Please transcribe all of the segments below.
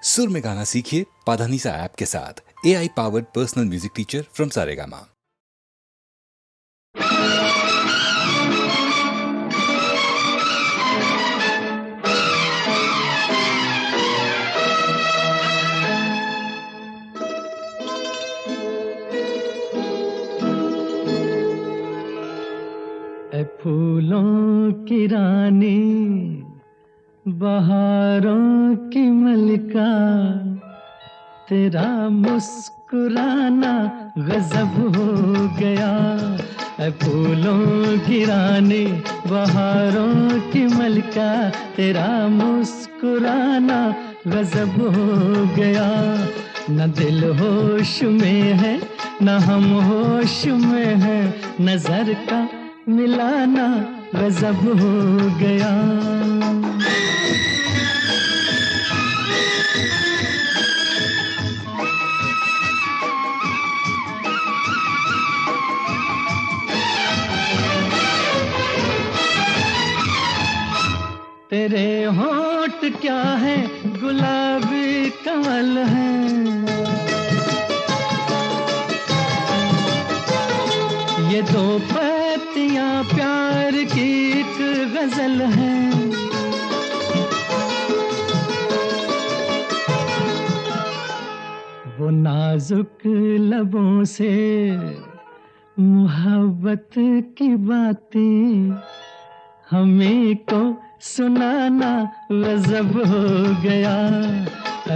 सुर में गाना सीखिए पाधानीसा ऐप के साथ। AI powered personal music teacher from Saregama. ऐ फूलों की रानी, बहारों की मलिका, तेरा मुस्कुराना गजब हो गया। ऐ फूलों की रानी, बहारों की मलिका, तेरा मुस्कुराना गजब हो गया। न दिल होश में है, न हम होश में है, नजर का मिलाना गजब हो गया। तेरे होंठ क्या है, गुलाबी कमल है, ये दो पत्तियां प्यार की एक गजल है। वो नाजुक लबों से मोहब्बत की बातें हमें को सुनाना गजब हो गया।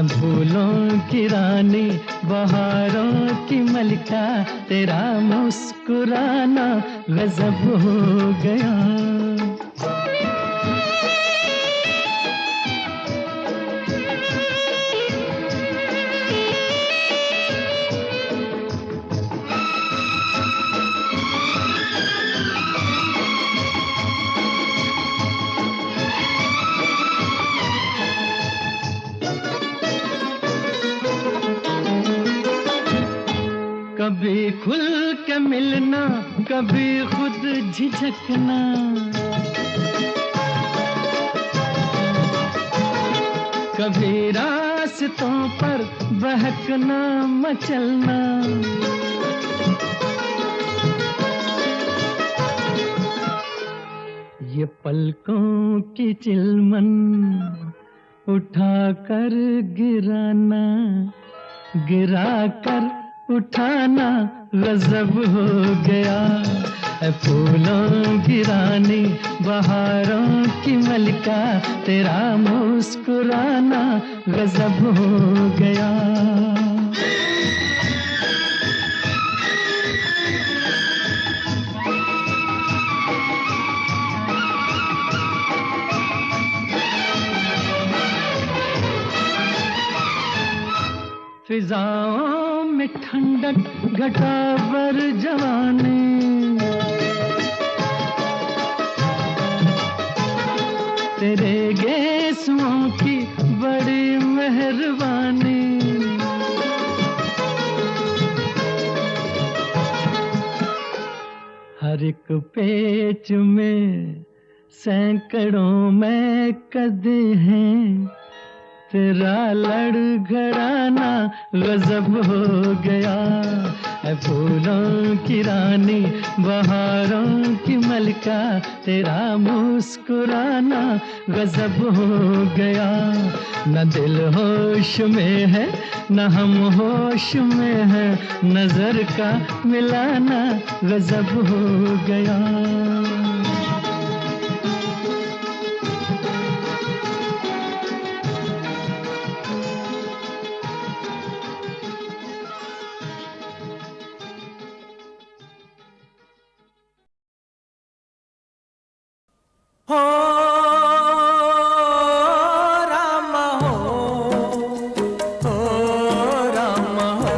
फूलों की रानी, बहारों की मलिका, तेरा मुस्कुराना गजब हो गया। कभी खुल के मिलना, कभी खुद झिझकना, कभी रास्तों पर बहकना मचलना। ये पलकों की चिलमन उठा कर गिराना, गिरा कर उठाना गजब हो गया। फूलों की रानी, बहारों की मलिका, तेरा मुस्कुराना गजब हो गया। फिजाओं में ठंडक, घटा पर जवानी, तेरे गेसुओं की बड़ी मेहरबानी। हर एक पेच में सैकड़ों में कदे हैं, तेरा लड़खड़ाना गजब हो गया। फूलों की रानी, बहारों की मलिका, तेरा मुस्कुराना गजब हो गया। न दिल होश में है, न हम होश में है, नजर का मिलाना गजब हो गया। हो राम हो राम हो।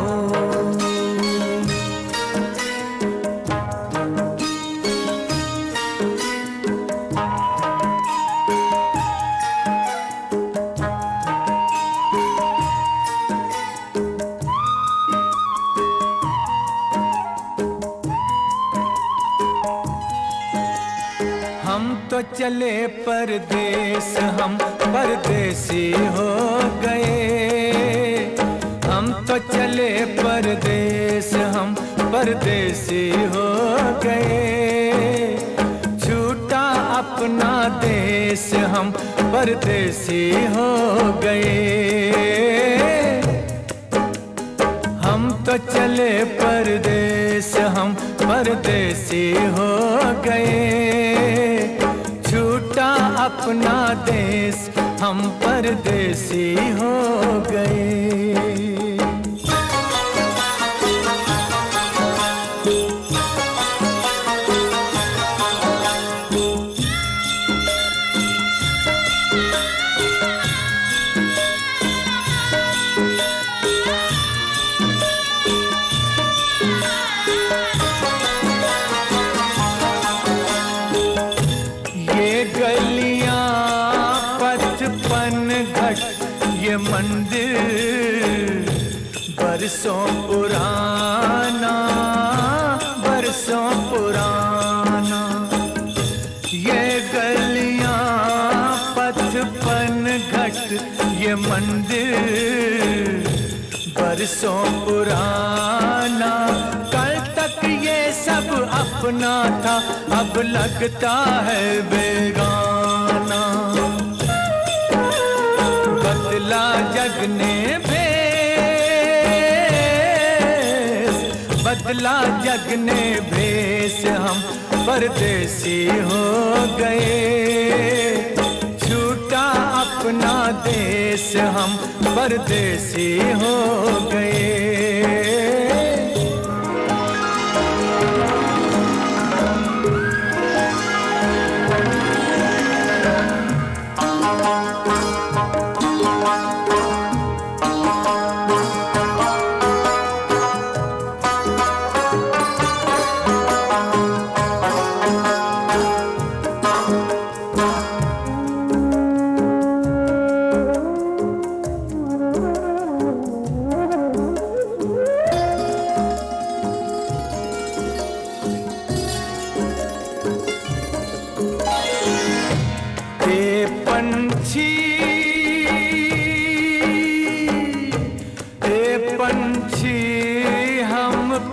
हम तो चले परदेस, हम परदेसी हो गए। तो चले परदेस, हम परदेसी हो गए। छूटा अपना देश, हम परदेसी हो गए। हम तो चले परदेस, हम परदेसी हो गए। छूटा अपना देश, हम परदेसी हो गए। मंदिर बरसों पुराना, बरसों पुराना। ये गलियां पथपन घट, ये मंदिर बरसों पुराना। कल तक ये सब अपना था, अब लगता है बेगाना। बदला जग ने भेस, बदला जग ने भेस, हम परदेसी हो गए। छूटा अपना देश, हम परदेसी हो गए।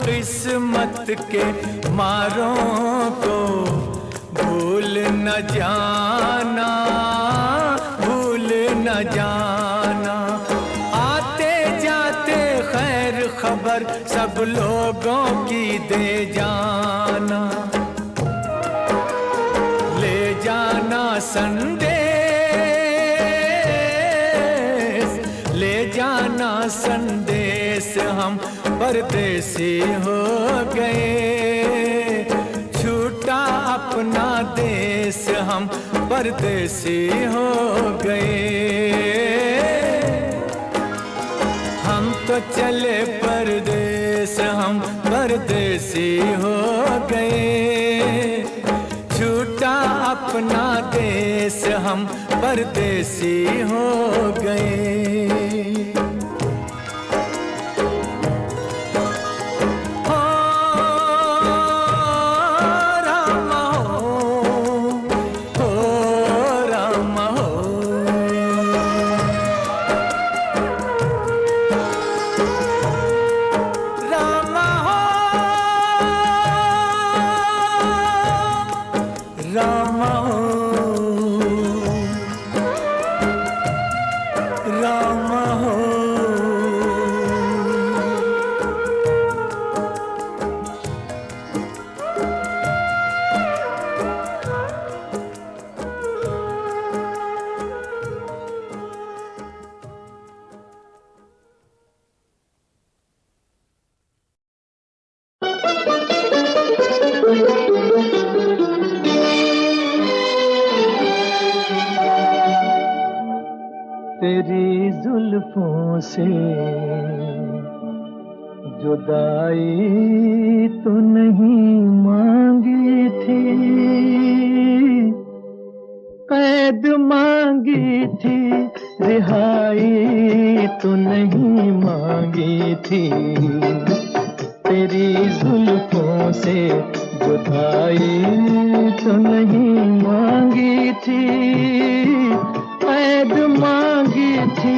किस्मत के मारों को भूल न जाना, भूल न जाना। आते जाते खैर खबर सब लोगों की दे जाना। ले जाना संदेश, ले जाना संदेश, हम परदेसी हो गए। छूटा अपना देश, हम परदेसी हो गए। हम तो चले परदेस, हम परदेसी हो गए। छूटा अपना देश, हम परदेसी हो गए। तेरी जुल्फों से जुदाई तो नहीं मांगी थी, कैद मांगी थी, रिहाई तो नहीं मांगी थी। तेरी जुल्फों से जुदाई तो नहीं मांगी थी, कैद मांगी थी,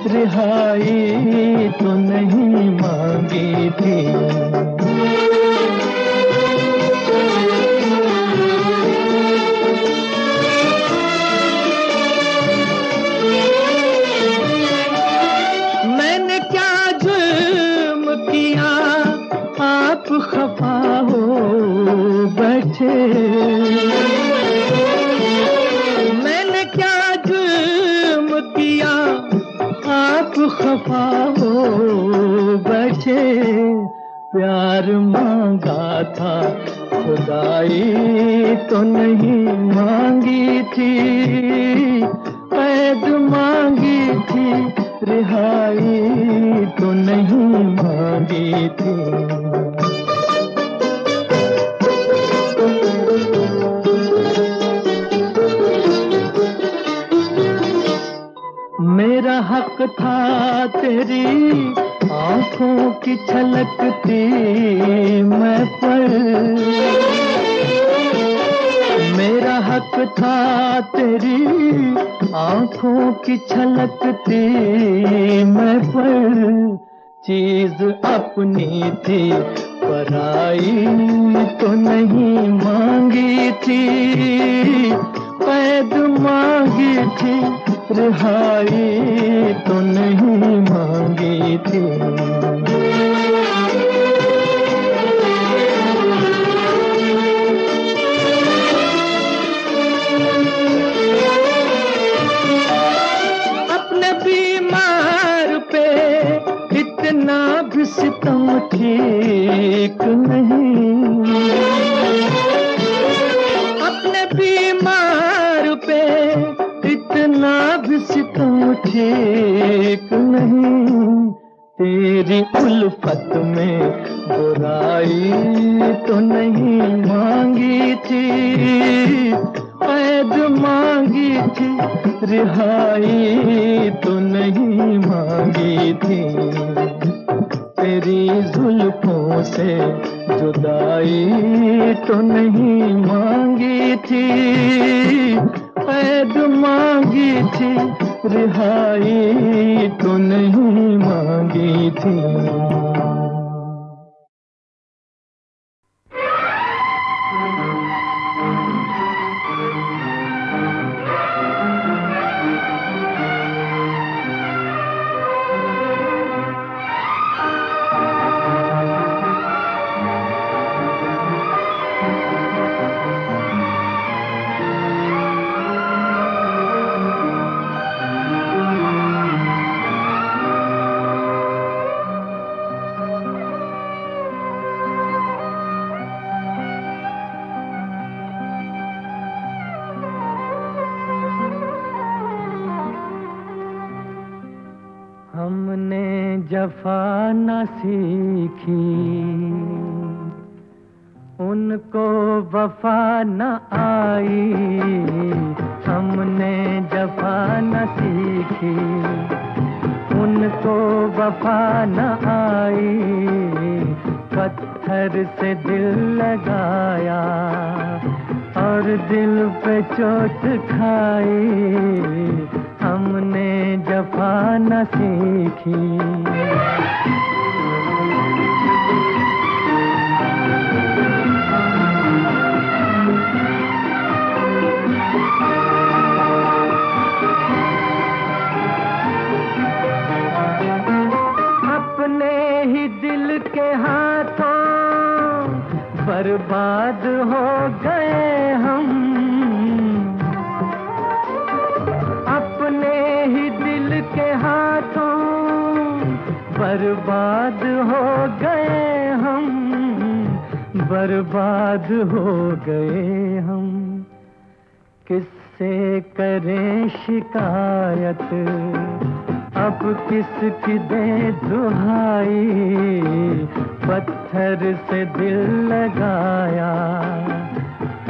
रिहाई तो नहीं मांगी थी। मैंने क्या जुर्म किया आप खफा हो बैठे, मैंने क्या जुर्म किया आप खफा हो बैठे। प्यार मांगा था खुदाई तो नहीं मांगी थी, कैद मांगी थी रिहाई तो नहीं मांगी थी। मेरा हक था तेरी आंखों की छलकती मैं पर, मेरा हक था तेरी आंखों की छलकती मैं पर। चीज अपनी थी पराई तो नहीं मांगी थी, कैद मांगी थी रिहाई तो नहीं मांगी थी। अपने बीमार पे इतना भी सितम ठीक नहीं, अपने बीमार पे इतना भी सितम ठीक नहीं। तेरी उल्फत में बुराई तो नहीं मांगी थी, कैद मांगी थी रिहाई तो नहीं मांगी थी। तेरी जुल्फों से जुदाई तो नहीं मांगी थी, कैद मांगी थी रिहाई तो नहीं मांगी थी। हमने जफा न सीखी, उनको वफा न आई। हमने जफा न सीखी, उनको वफा न आई। पत्थर से दिल लगाया और दिल पे चोट खाई। हमने जफा न सीखी। अपने ही दिल के हाथों बर्बाद हो गए हम। अपने ही दिल के हाथों बर्बाद हो गए हम। बर्बाद हो गए हम। किससे करें शिकायत, अब किसकी दे दुहाई। पत्थर से दिल लगाया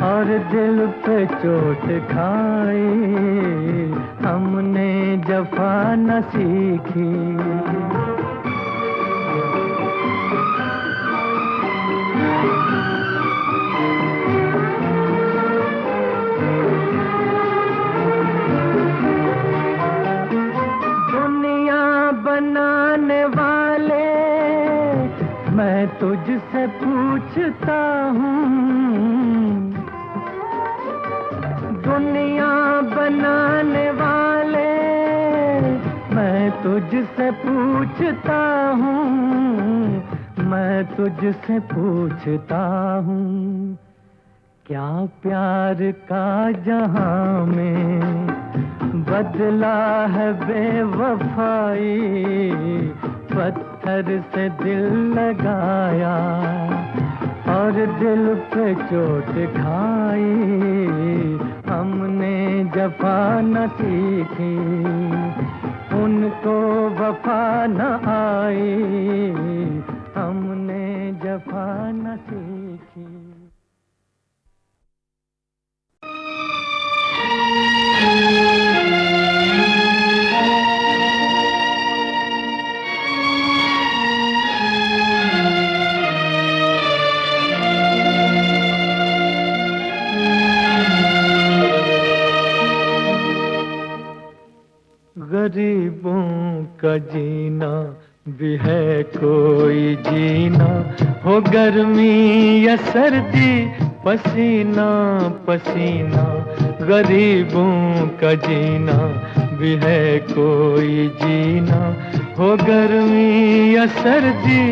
और दिल पे चोट खाई। हमने जफा न सीखी। दुनिया मैं तुझसे पूछता हूँ, दुनिया बनाने वाले, मैं तुझसे पूछता हूँ, मैं तुझसे पूछता हूँ, क्या प्यार का जहां में बदला है बेवफाई, पत्थर से दिल लगाया और दिल पे चोट खाई, हमने जफा न सीखी, उनको वफा न आई, हमने जफा न सीखी। गरीबों का जीना भी है कोई जीना, हो गर्मी या सर्दी पसीना पसीना, गरीबों का जीना भी है कोई जीना, हो गर्मी या सर्दी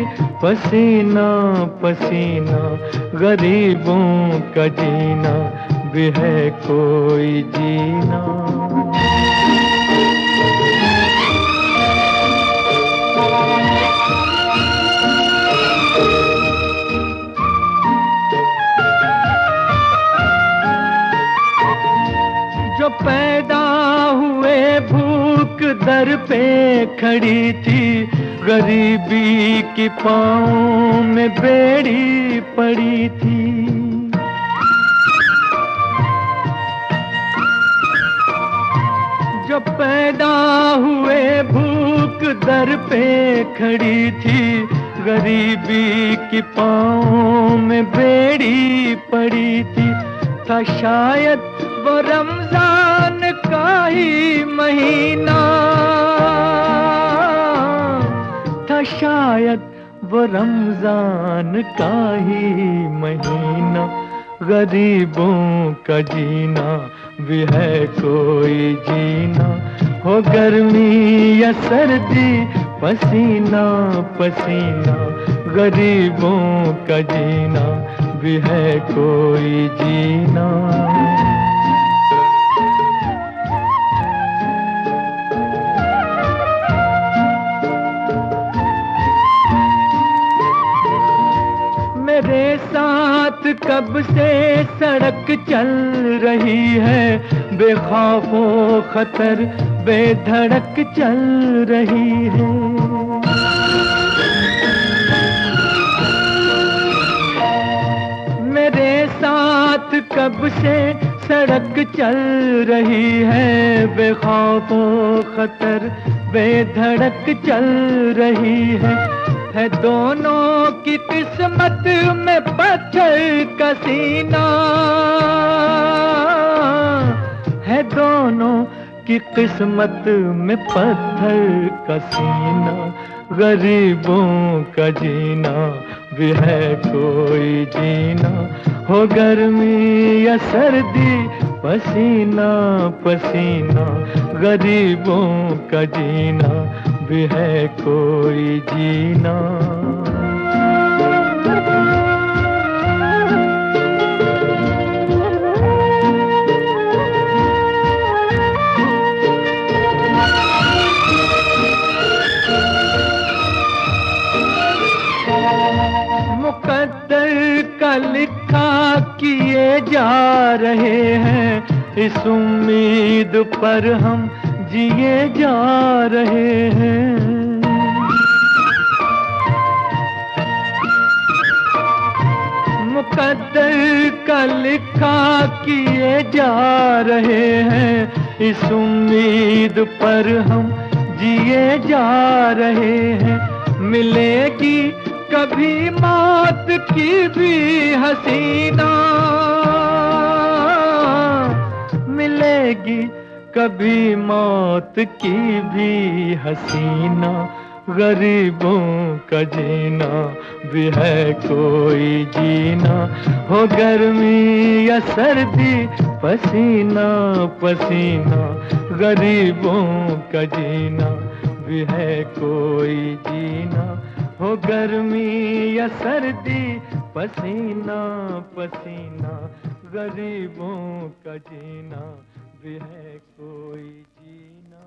पसीना पसीना, गरीबों का जीना भी है कोई जीना। जो पैदा हुए भूख दर पे खड़ी थी, गरीबी की पाँव में बेड़ी पड़ी थी, जो पैदा हुए भूख दर पे खड़ी थी, गरीबी की पाँव में बेड़ी पड़ी थी, था शायद वो रमजान का ही महीना, था शायद वो रमजान का ही महीना, गरीबों का जीना भी है कोई जीना, हो गर्मी या सर्दी पसीना पसीना, गरीबों का जीना भी है कोई जीना। मेरे साथ कब से सड़क चल रही है, बेखौफो खतर बेधड़क चल रही है, मेरे साथ कब से सड़क चल रही है, बेखौफो खतर बेधड़क चल रही है दोनों की किस्मत में पत्थर का सीना, है दोनों की किस्मत में पत्थर का सीना, गरीबों का जीना भी है कोई जीना, हो गर्मी या सर्दी पसीना पसीना, गरीबों का जीना भी है कोई जीना। मुकद्दर का लिखा किए जा रहे हैं, इस उम्मीद पर हम जिए जा रहे हैं, मुकद्दर का लिखा किए जा रहे हैं, इस उम्मीद पर हम जिए जा रहे हैं, मिलेगी कभी मौत की भी हसीना, मिलेगी कभी मौत की भी हसीना, गरीबों का जीना भी है कोई जीना, हो गर्मी या सर्दी पसीना पसीना, गरीबों का जीना भी है कोई जीना, हो गर्मी या सर्दी पसीना पसीना, गरीबों का जीना भी है कोई जीना।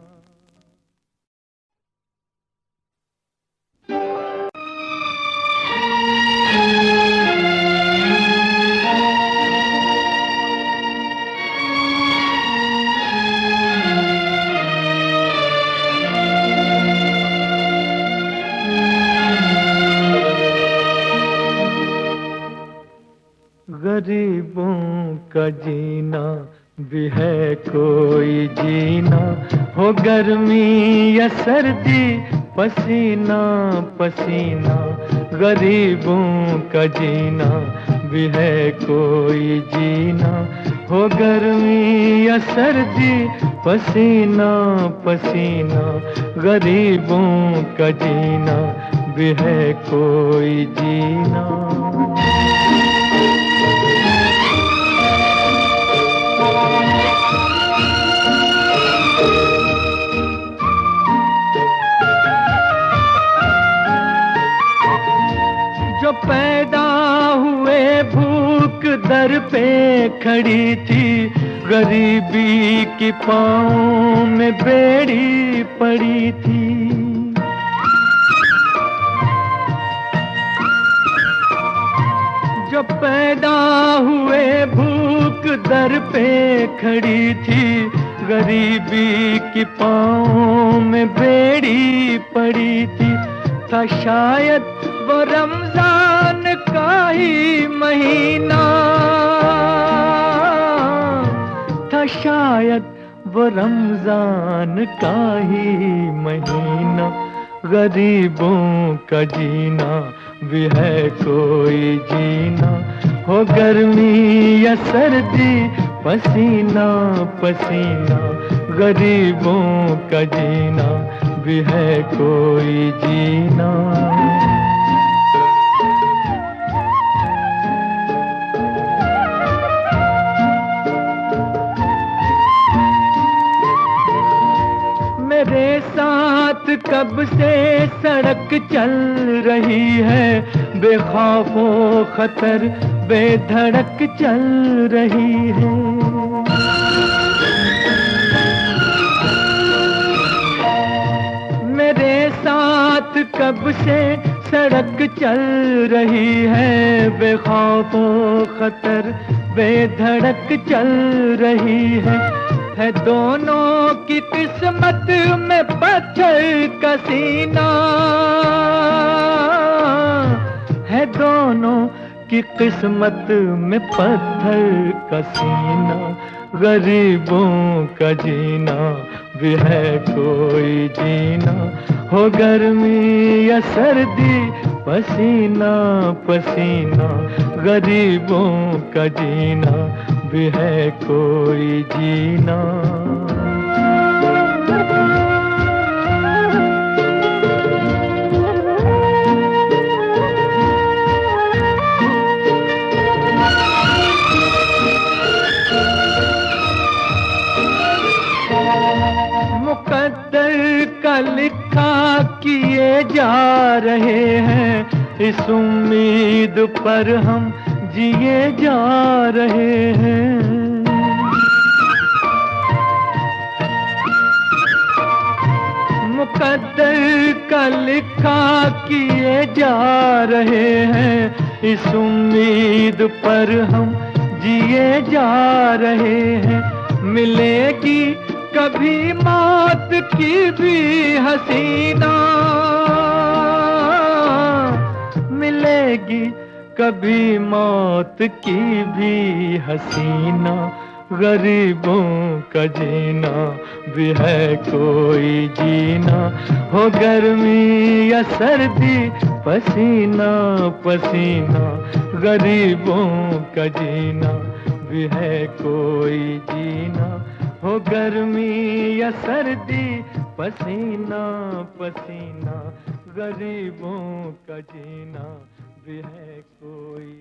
गरीबों का जीना भी है कोई जीना, हो गर्मी या सर्दी पसीना पसीना, गरीबों का जीना भी है कोई जीना, हो गर्मी या सर्दी पसीना पसीना, गरीबों का जीना भी है कोई जीना। जो पैदा हुए भूख दर पे खड़ी थी, गरीबी की पाँव में बेड़ी पड़ी थी। जो पैदा हुए भूख दर पे खड़ी थी, गरीबी की पाँव में बेड़ी पड़ी थी। था शायद वो रमजान का ही महीना, था शायद वो रमजान का ही महीना, गरीबों का जीना भी है कोई जीना, हो गर्मी या सर्दी पसीना पसीना, गरीबों का जीना भी है कोई जीना। मेरे साथ कब से सड़क चल रही है, बेखौफो खतर बेधड़क चल रही है। मेरे साथ कब से सड़क चल रही है, बेखौफो खतर बेधड़क चल रही है दोनों की किस्मत में पत्थर का सीना, है दोनों की किस्मत में पत्थर का सीना, गरीबों का जीना भी है कोई जीना, हो गर्मी या सर्दी पसीना पसीना, गरीबों का जीना भी है कोई जीना। मुकद्दर का लिखा किए जा रहे हैं, इस उम्मीद पर हम जिए जा रहे हैं। मुकद्दर का लिखा किए जा रहे हैं, इस उम्मीद पर हम जिए जा रहे हैं। मिलेगी कभी मौत की भी हसीना, मिलेगी कभी मौत की भी हसीना, गरीबों का जीना भी है कोई जीना, हो गर्मी या सर्दी पसीना पसीना, गरीबों का जीना भी है कोई जीना, हो गर्मी या सर्दी, पसीना पसीना गरीबों का जीना भी है कोई